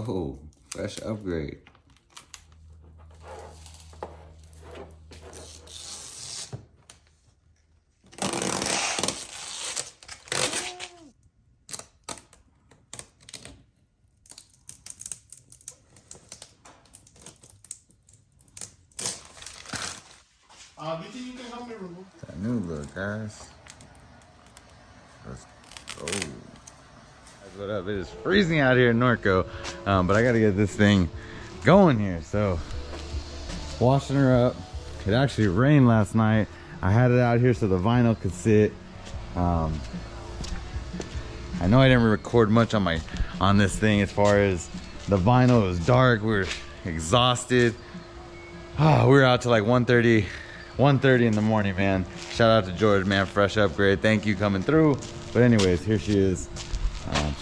go. Fresh upgrade. You can help me remove. That new look, guys. Let's go. What up? It is freezing out here in Norco, but I gotta get this thing going here. So, washing her up. It actually rained last night. I had it out here so the vinyl could sit. I know I didn't record much on this thing as far as the vinyl. It was dark. We were exhausted. We were out till like 1:30 in the morning, man. Shout out to George, man. Fresh upgrade. Thank you coming through. But anyways, here she is.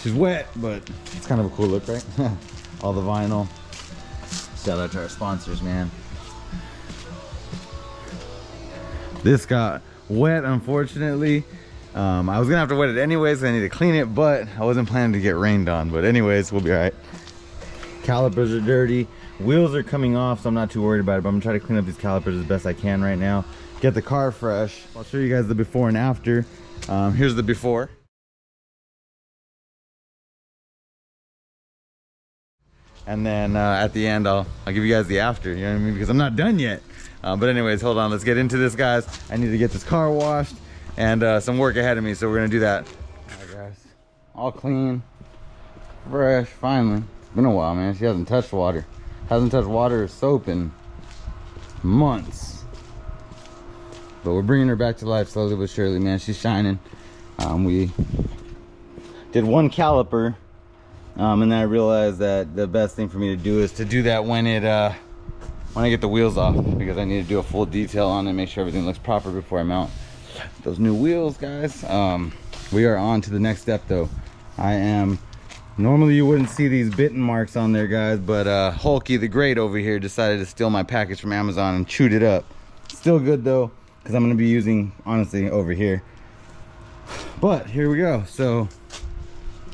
She's wet, but it's kind of a cool look, right? All the vinyl. Shout out to our sponsors, man. This got wet, unfortunately. I was gonna have to wet it anyways. I need to clean it, but I wasn't planning to get rained on. But anyways, we'll be all right. Calipers are dirty. Wheels are coming off, so I'm not too worried about it, but I'm gonna try to clean up these calipers as best I can right now. Get the car fresh. I'll show you guys the before and after. Here's the before. And then at the end, I'll give you guys the after, you know what I mean? Because I'm not done yet. But anyways, hold on, let's get into this, guys. I need to get this car washed and some work ahead of me, so we're gonna do that. All right, guys, all clean, fresh, finally. It's been a while, man. She hasn't touched water. Hasn't touched water or soap in months. But we're bringing her back to life slowly but surely, man. She's shining. We did one caliper, and then I realized that the best thing for me to do is to do that when I get the wheels off, because I need to do a full detail on it, make sure everything looks proper before I mount those new wheels, guys. We are on to the next step, though. Normally you wouldn't see these bitten marks on there, guys, but Hulky the Great over here decided to steal my package from Amazon and chewed it up. Still good though, because I'm going to be using, honestly, over here. But here we go. So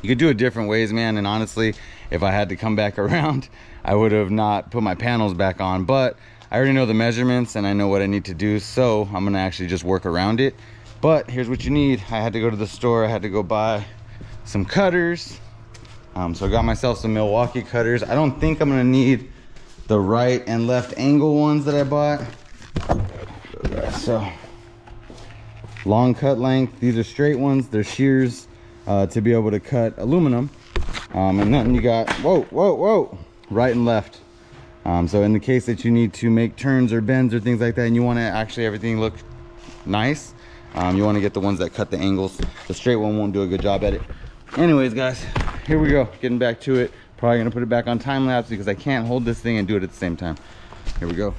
you could do it different ways, man, and honestly, if I had to come back around, I would have not put my panels back on, but I already know the measurements and I know what I need to do, so I'm going to actually just work around it. But here's what you need. I had to go to the store. I had to go buy some cutters. So I got myself some Milwaukee cutters. I don't think I'm gonna need the right and left angle ones that I bought. So long cut length. These are straight ones. They're shears to be able to cut aluminum. And then you got, whoa, right and left. So in the case that you need to make turns or bends or things like that, and you want to actually everything look nice, you want to get the ones that cut the angles. The straight one won't do a good job at it. Anyways, guys, here we go, getting back to it. Probably gonna put it back on time lapse because I can't hold this thing and do it at the same time. Here we go.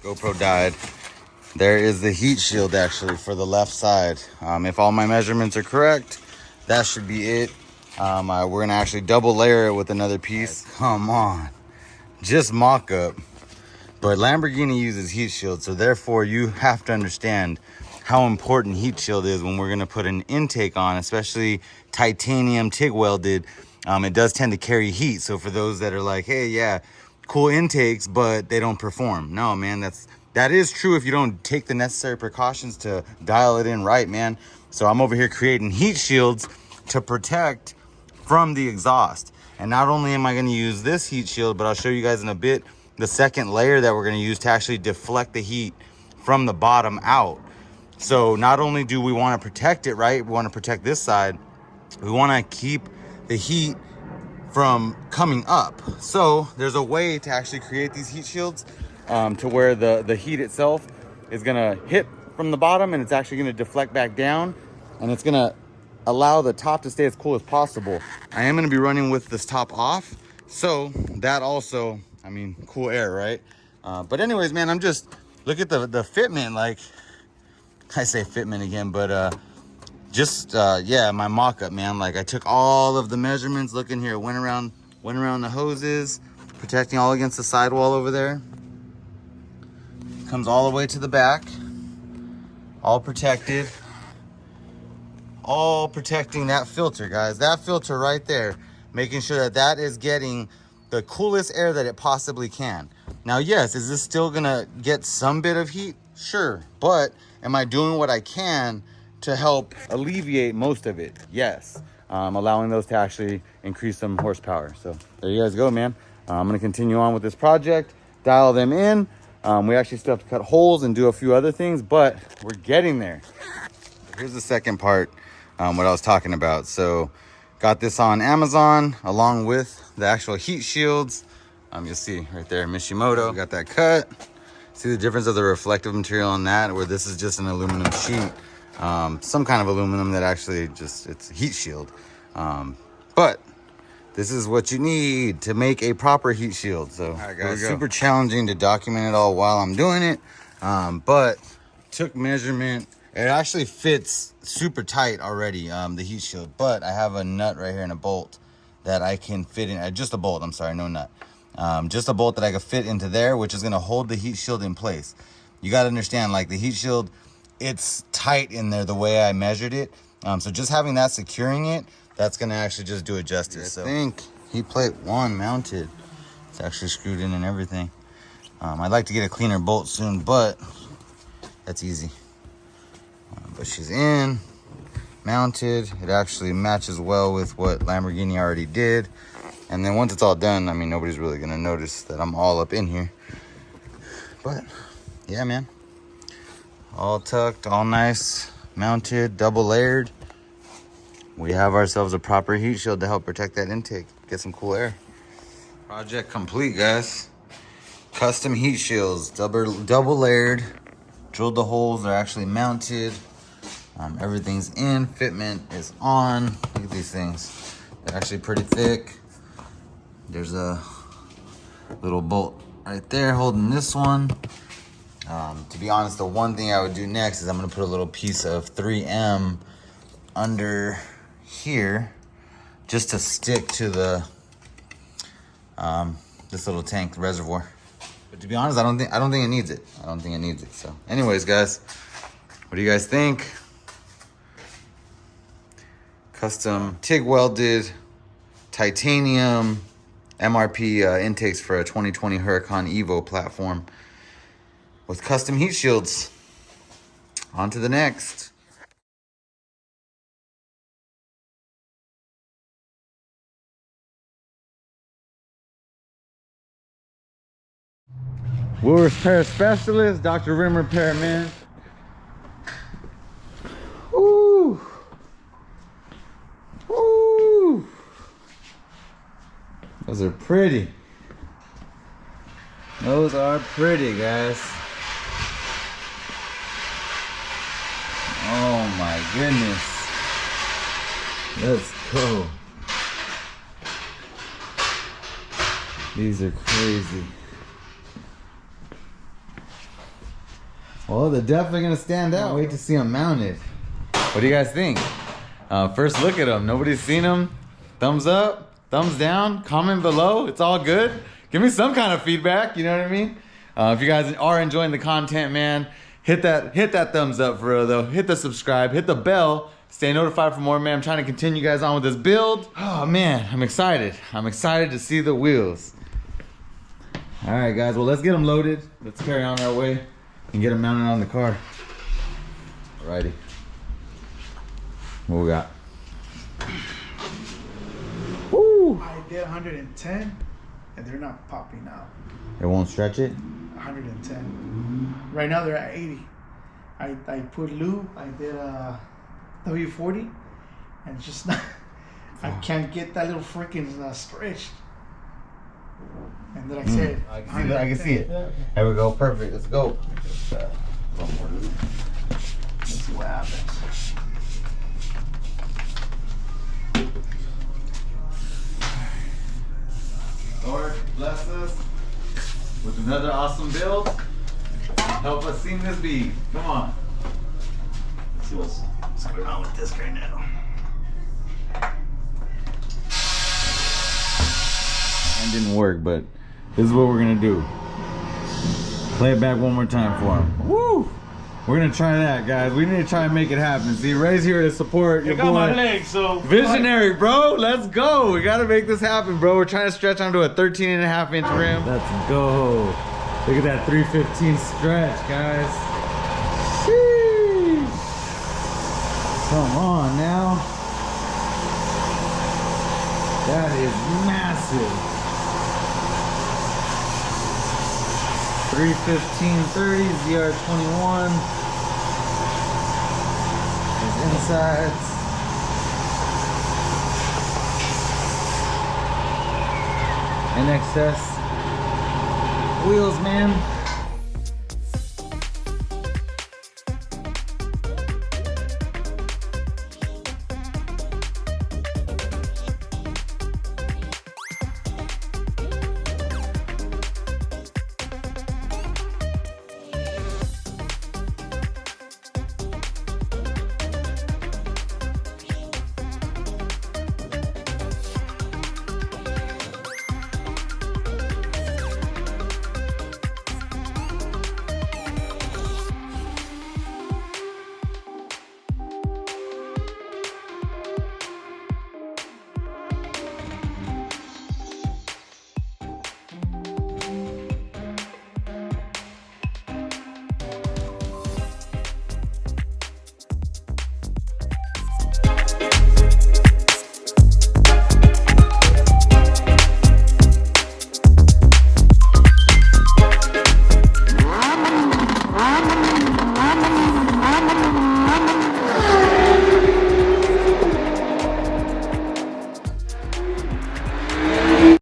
GoPro died. There is the heat shield actually for the left side. If all my measurements are correct, that should be it. We're gonna actually double layer it with another piece. Come on, just mock-up. But Lamborghini uses heat shield, so therefore you have to understand how important heat shield is when we're gonna put an intake on, especially titanium TIG welded. It does tend to carry heat. So for those that are like, hey, yeah, cool intakes, but they don't perform. No, man, that is true if you don't take the necessary precautions to dial it in right, man. So I'm over here creating heat shields to protect from the exhaust. And not only am I going to use this heat shield, but I'll show you guys in a bit the second layer that we're going to use to actually deflect the heat from the bottom out. So not only do we want to protect it, right? We want to protect this side. We want to keep the heat from coming up. So there's a way to actually create these heat shields to where the heat itself is gonna hit from the bottom and it's actually gonna deflect back down, and it's gonna allow the top to stay as cool as possible. I am gonna be running with this top off So that also, I mean, cool air, right? But anyways, man, I'm just, look at the fitment. Like, I say fitment again, but yeah, my mock-up, man. Like, I took all of the measurements. Look in here, went around the hoses, protecting all against the sidewall over there. Comes all the way to the back, all protected. All protecting that filter, guys. That filter right there, making sure that that is getting the coolest air that it possibly can. Now, yes, is this still gonna get some bit of heat? Sure, but am I doing what I can to help alleviate most of it? Yes, allowing those to actually increase some horsepower. So there you guys go, man. I'm gonna continue on with this project, dial them in. We actually still have to cut holes and do a few other things, but we're getting there. Here's the second part, what I was talking about. So got this on Amazon along with the actual heat shields. You'll see right there, Mishimoto. Got that cut. See the difference of the reflective material on that, where this is just an aluminum sheet. Some kind of aluminum that actually just, it's a heat shield. But this is what you need to make a proper heat shield. So, all right, guys, super challenging to document it all while I'm doing it. But took measurement. It actually fits super tight already, the heat shield, but I have a nut right here and a bolt that I can fit in, just a bolt, I'm sorry, no nut. Just a bolt that I can fit into there, which is gonna hold the heat shield in place. You gotta understand, like the heat shield, it's tight in there the way I measured it. So just having that securing it, that's gonna actually just do it justice. So I think heat plate 1 mounted. It's actually screwed in and everything. I'd like to get a cleaner bolt soon, but that's easy. But she's in, mounted. It actually matches well with what Lamborghini already did. And then once it's all done, I mean, nobody's really gonna notice that I'm all up in here. But yeah, man, all tucked, all nice, mounted, double layered. We have ourselves a proper heat shield to help protect that intake, get some cool air. Project complete, guys. Custom heat shields, double layered. Drilled the holes, they're actually mounted. Everything's in, fitment is on. Look at these things. They're actually pretty thick. There's a little bolt right there holding this one. To be honest, the one thing I would do next is I'm gonna put a little piece of 3M under here just to stick to the this little tank reservoir. But to be honest, I don't think it needs it. I don't think it needs it. So anyways, guys, what do you guys think? Custom TIG welded titanium MRP intakes for a 2020 Huracan Evo platform with custom heat shields. On to the next. Wheel repair specialist, Dr. Rim Repairman. Woo! Woo! Those are pretty. Those are pretty, guys. Oh my goodness. Let's go. These are crazy. Well, they're definitely gonna stand out. Wait to see them mounted. What do you guys think? First look at them. Nobody's seen them. Thumbs up, thumbs down, comment below. It's all good. Give me some kind of feedback. You know what I mean? If you guys are enjoying the content, man, hit that thumbs up for real though. Hit the subscribe, hit the bell. Stay notified for more, man. I'm trying to continue you guys on with this build. Oh man, I'm excited. I'm excited to see the wheels. All right, guys. Well, let's get them loaded. Let's carry on our way and get them mounted on the car. Alrighty. What we got? Woo! I did 110 and they're not popping out. It won't stretch it? 110. Right now they're at 80. I put lube, I did a W40 and it's just not, I can't get that little freaking stretched. And then I said, I can see it. There we go. Perfect. Let's go. Let's see what happens. Another awesome build. Help us sing this beat. Come on. Let's see what's going on with this right now. It didn't work, but this is what we're gonna do. Play it back one more time for him. Woo! We're gonna try that, guys. We need to try and make it happen. See, Ray's here to support your boy. got my legs, so Visionary, bro. Let's go. We gotta make this happen, bro. We're trying to stretch onto a 13.5-inch rim. Let's go. Look at that 315 stretch, guys. Sheesh. Come on now. That is massive. 315/30 ZR21. Those insides. NXS wheels, man.